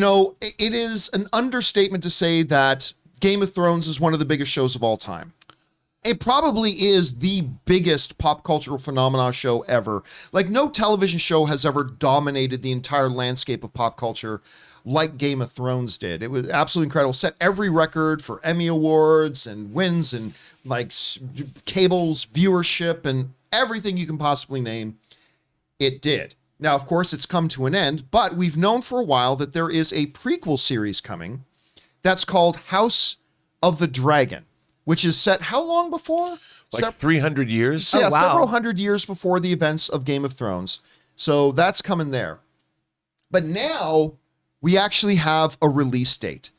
it is an understatement to say that Game of Thrones is one of the biggest shows of all time. It probably is the biggest pop cultural phenomena show ever. Like, no television show has ever dominated the entire landscape of pop culture like Game of Thrones did. It was absolutely incredible. Set every record for Emmy Awards and wins and like cable's viewership and everything you can possibly name. It did. Now, of course, it's come to an end, but we've known for a while that there is a prequel series coming that's called House of the Dragon, which is set how long before? Like 300 years? Yeah, several hundred years before the events of Game of Thrones. So that's coming there. But now we actually have a release date,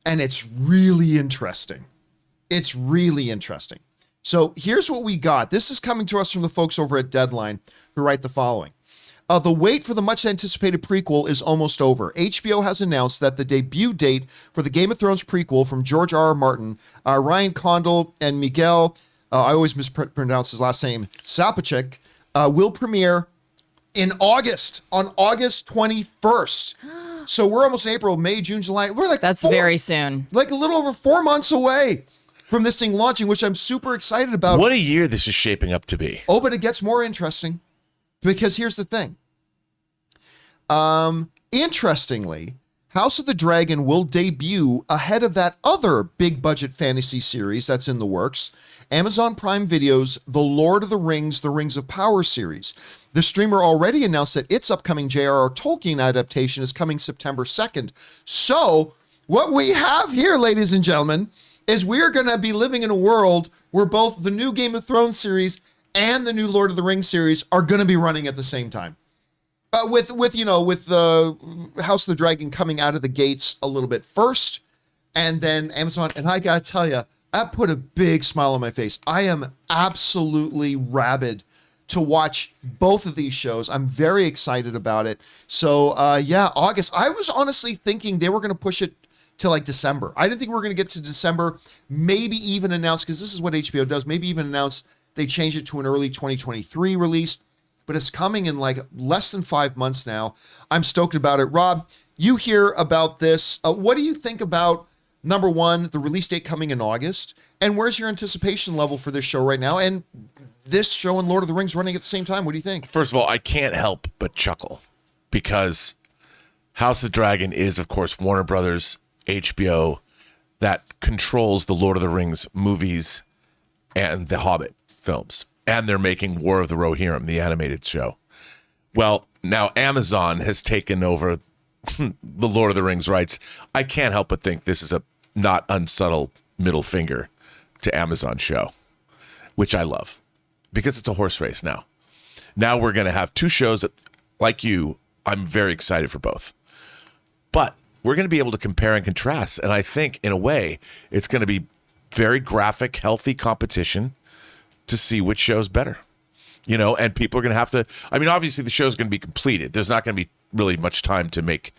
and it's really interesting. It's really interesting. So here's what we got. This is coming to us from the folks over at Deadline, who write the following. The wait for the much-anticipated prequel is almost over. HBO has announced that the debut date for the Game of Thrones prequel from George R.R. Martin, Ryan Condal, and Miguel, I always mispronounce his last name, Sapachek, will premiere in August, on August 21st. So we're almost in April, May, June, July. We're like That's very soon. Like a little over 4 months away from this thing launching, which I'm super excited about. What a year this is shaping up to be. Oh, but it gets more interesting, because here's the thing. Interestingly, House of the Dragon will debut ahead of that other big budget fantasy series that's in the works, Amazon Prime Video's The Lord of the Rings, The Rings of Power series. The streamer already announced that its upcoming J.R.R. Tolkien adaptation is coming September 2nd. So what we have here, ladies and gentlemen, is we are going to be living in a world where both the new Game of Thrones series and the new Lord of the Rings series are going to be running at the same time. With the House of the Dragon coming out of the gates a little bit first, and then Amazon. And I gotta tell you, that put a big smile on my face. I am absolutely rabid to watch both of these shows. I'm very excited about it. So August. I was honestly thinking they were going to push it to like December. I didn't think we were going to get to December. Maybe even announce, because this is what HBO does. Maybe even announce they change it to an early 2023 release. But it's coming in like less than 5 months now. I'm stoked about it. Rob, you hear about this. What do you think about, number one, the release date coming in August? And where's your anticipation level for this show right now? And this show and Lord of the Rings running at the same time. What do you think? First of all, I can't help but chuckle because House of the Dragon is, of course, Warner Brothers, HBO, that controls the Lord of the Rings movies and the Hobbit films. And they're making War of the Rohirrim, the animated show. Well, now Amazon has taken over the Lord of the Rings rights. I can't help but think this is a not unsubtle middle finger to Amazon show, which I love because it's a horse race now. Now we're going to have two shows that, like you, I'm very excited for both. But we're going to be able to compare and contrast. And I think, in a way, it's going to be very graphic, healthy competition to see which show's better, and people are going to have to, obviously the show's going to be completed. There's not going to be really much time to make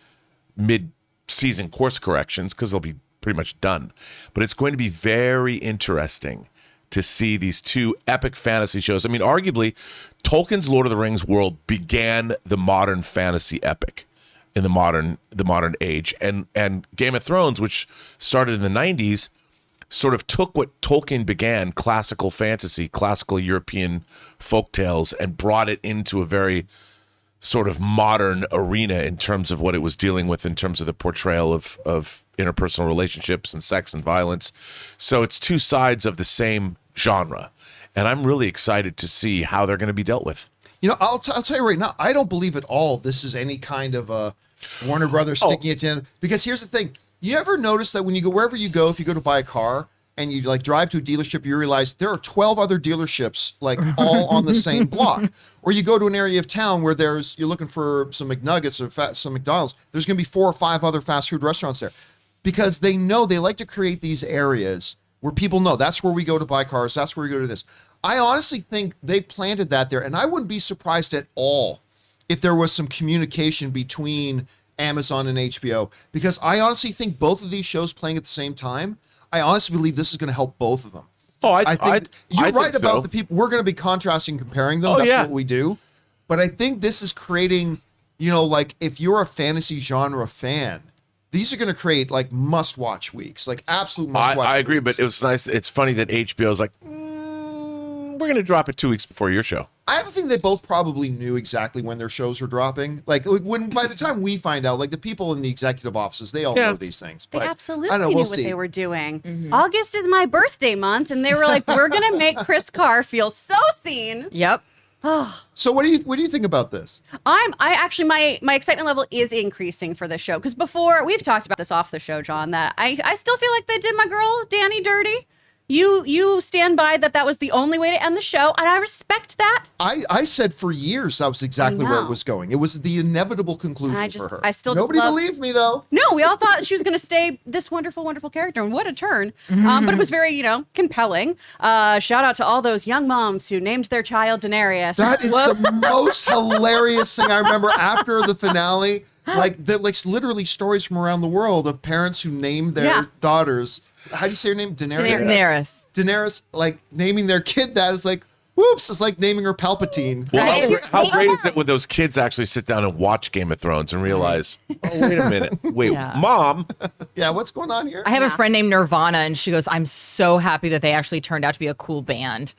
mid-season course corrections because they'll be pretty much done. But it's going to be very interesting to see these two epic fantasy shows. Arguably, Tolkien's Lord of the Rings world began the modern fantasy epic in the modern age. And Game of Thrones, which started in the 90s, sort of took what Tolkien began, classical fantasy, classical European folktales, and brought it into a very sort of modern arena in terms of what it was dealing with in terms of the portrayal of interpersonal relationships and sex and violence. So it's two sides of the same genre. And I'm really excited to see how they're going to be dealt with. I'll tell you right now, I don't believe at all this is any kind of a Warner Brothers sticking it in. Because here's the thing. You ever notice that when you go, wherever you go, if you go to buy a car and you like drive to a dealership, you realize there are 12 other dealerships like all on the same block. Or you go to an area of town where you're looking for some McNuggets or some McDonald's. There's going to be 4 or 5 other fast food restaurants there because they like to create these areas where people know that's where we go to buy cars. That's where we go to this. I honestly think they planted that there, and I wouldn't be surprised at all if there was some communication between Amazon and HBO, because I honestly think both of these shows playing at the same time, I honestly believe this is going to help both of them. Oh, I think you're right about so. the people. We're going to be contrasting, comparing them. That's what we do. But I think this is creating, like if you're a fantasy genre fan, these are going to create like must-watch weeks, like absolute must-watch. I agree, weeks. but it was nice. It's funny that HBO is like, we're going to drop it 2 weeks before your show. I have a feeling they both probably knew exactly when their shows were dropping. Like when by the time we find out, like the people in the executive offices, they all know these things. They But absolutely I don't know, knew we'll what see. they were doing. August is my birthday month, and they were like, "We're gonna make Chris Carr feel so seen." Yep. So what do you think about this? I actually my excitement level is increasing for this show because before we've talked about this off the show, John, that I still feel like they did my girl Danny dirty. You stand by that was the only way to end the show, and I respect that. I said for years that was exactly where it was going. It was the inevitable conclusion for her. I still Nobody just love, believed me though. No, we all thought she was going to stay this wonderful, wonderful character, and what a turn. But it was very, compelling. Shout out to all those young moms who named their child Daenerys. That is the most hilarious thing I remember after the finale. Like literally stories from around the world of parents who named their daughters. How do you say her name? Daenerys. Daenerys, like naming their kid that is like, whoops, it's like naming her Palpatine. Well, how great is it when those kids actually sit down and watch Game of Thrones and realize, oh, wait a minute. Wait, Mom. Yeah, what's going on here? I have a friend named Nirvana, and she goes, I'm so happy that they actually turned out to be a cool band.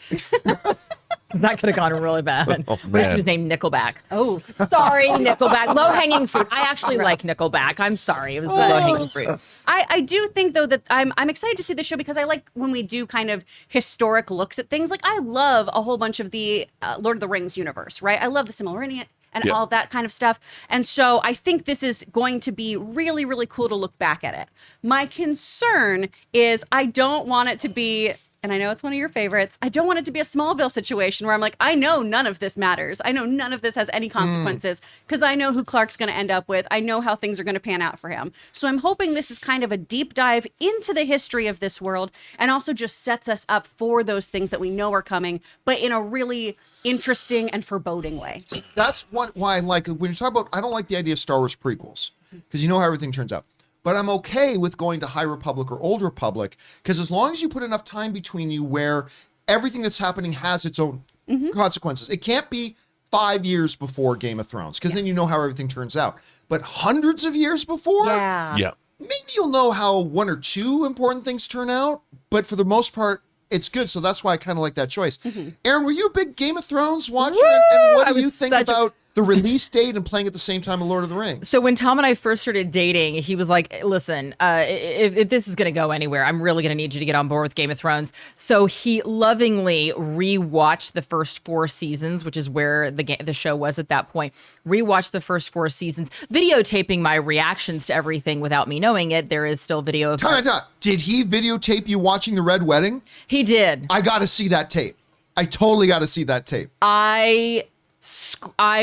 That could have gone really bad. Oh, What if man. she was named Nickelback? Oh, Sorry, Nickelback. Low-hanging fruit. I actually like Nickelback. I'm sorry. It was the low-hanging fruit. I do think though that I'm excited to see the show because I like when we do kind of historic looks at things. Like I love a whole bunch of the Lord of the Rings universe, right? I love the Silmarillion and all of that kind of stuff. And so I think this is going to be really, really cool to look back at it. My concern is I don't want it to be, and I know it's one of your favorites, I don't want it to be a Smallville situation where I'm like, I know none of this matters. I know none of this has any consequences because I know who Clark's going to end up with. I know how things are going to pan out for him. So I'm hoping this is kind of a deep dive into the history of this world and also just sets us up for those things that we know are coming, but in a really interesting and foreboding way. That's why I like when you talk about. I don't like the idea of Star Wars prequels because you know how everything turns out. But I'm okay with going to High Republic or Old Republic because as long as you put enough time between you where everything that's happening has its own consequences. It can't be 5 years before Game of Thrones because then you know how everything turns out. But hundreds of years before, Yeah. maybe you'll know how 1 or 2 important things turn out. But for the most part, it's good. So that's why I kind of like that choice. Aaron, were you a big Game of Thrones watcher? And what do you think about the release date and playing at the same time of Lord of the Rings? So when Tom and I first started dating, he was like, listen, if this is going to go anywhere, I'm really going to need you to get on board with Game of Thrones. So he lovingly rewatched the first 4 seasons, which is where the show was at that point. Rewatched the first 4 seasons, videotaping my reactions to everything without me knowing it. There is still video of Time. Did he videotape you watching the Red Wedding? He did. I got to see that tape. I totally got to see that tape. I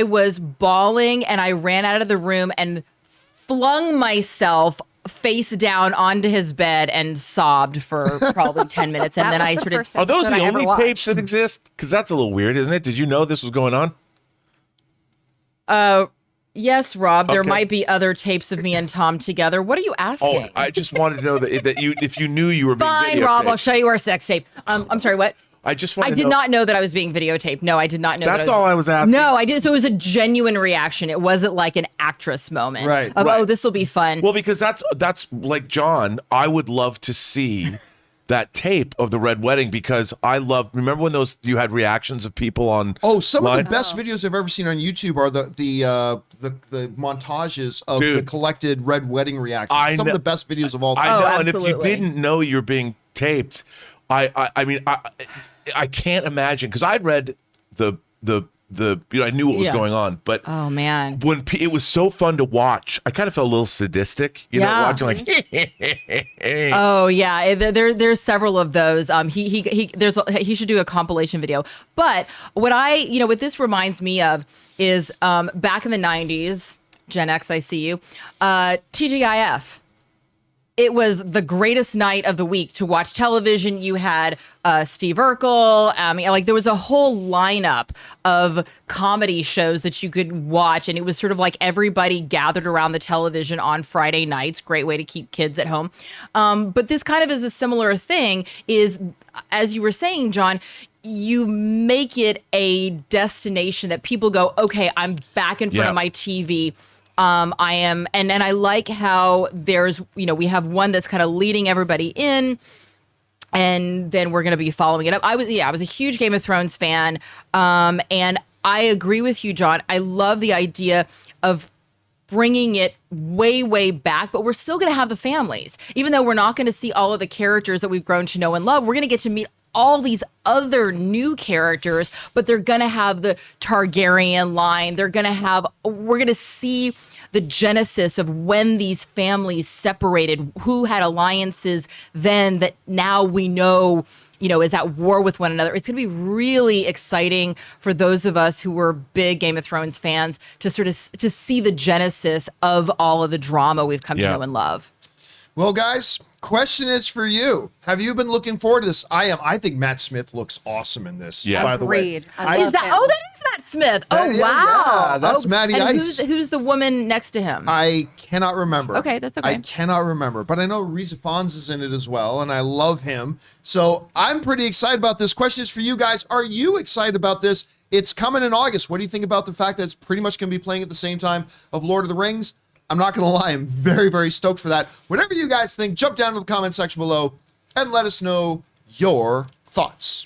was bawling and I ran out of the room and flung myself face down onto his bed and sobbed for probably 10 minutes. And then I started. Are those the I ever only watched. tapes that exist? Because that's a little weird, isn't it? Did you know this was going on? Yes, Rob, there Okay. might be other tapes of me and Tom together. What are you asking? Oh, I just wanted to know that you, if you knew you were being Fine, videotaped. Rob, I'll show you our sex tape. I'm sorry, what? I just I wanted did to know. not know that I was being videotaped. No, I did not know That's that all I was asking. No, I did. So it was a genuine reaction. It wasn't like an actress moment. Right, Of, right. oh, this will be fun. Well, because that's like John. I would love to see that tape of the Red Wedding because I love. Remember when you had reactions of people on? Oh, some of line? the best videos I've ever seen on YouTube are the montages of the Dude. collected Red Wedding reactions. I Some know- of the best videos of all time. I know, Oh, and if you absolutely. didn't know you're being taped, I mean, I can't imagine because I'd read the I knew what was Yeah. going on, but Oh, man. when it was so fun to watch, I kind of felt a little sadistic, Yeah. watching like. Oh yeah, there's several of those. He should do a compilation video. But what this reminds me of is back in the 90s, Gen X, I see you, TGIF. It was the greatest night of the week to watch television. You had Steve Urkel. There was a whole lineup of comedy shows that you could watch, and it was sort of like everybody gathered around the television on Friday nights. Great way to keep kids at home. But this kind of is a similar thing. Is, as you were saying, John, you make it a destination that people go, okay, I'm back in front of my TV. I am, and I like how there's, we have one that's kind of leading everybody in, and then we're going to be following it up. I was a huge Game of Thrones fan, and I agree with you, John. I love the idea of bringing it way, way back, but we're still going to have the families. Even though we're not going to see all of the characters that we've grown to know and love, we're going to get to meet all these other new characters, but they're going to have the Targaryen line. We're going to see the genesis of when these families separated, who had alliances then that now we know, is at war with one another. It's going to be really exciting for those of us who were big Game of Thrones fans to see the genesis of all of the drama we've come to know and love. Well, guys, question is for you. Have you been looking forward to this? I am. I think Matt Smith looks awesome in this. Yeah. By the way, Agreed. I love him. That is Matt Smith. That is- Wow. yeah, that's Matty and Ice. Who's the woman next to him? I cannot remember. Okay, that's okay. I cannot remember, but I know Reza Fons is in it as well, and I love him. So I'm pretty excited about this. Question is for you guys. Are you excited about this? It's coming in August. What do you think about the fact that it's pretty much going to be playing at the same time of Lord of the Rings? I'm not going to lie. I'm very, very stoked for that. Whatever you guys think, jump down to the comment section below and let us know your thoughts.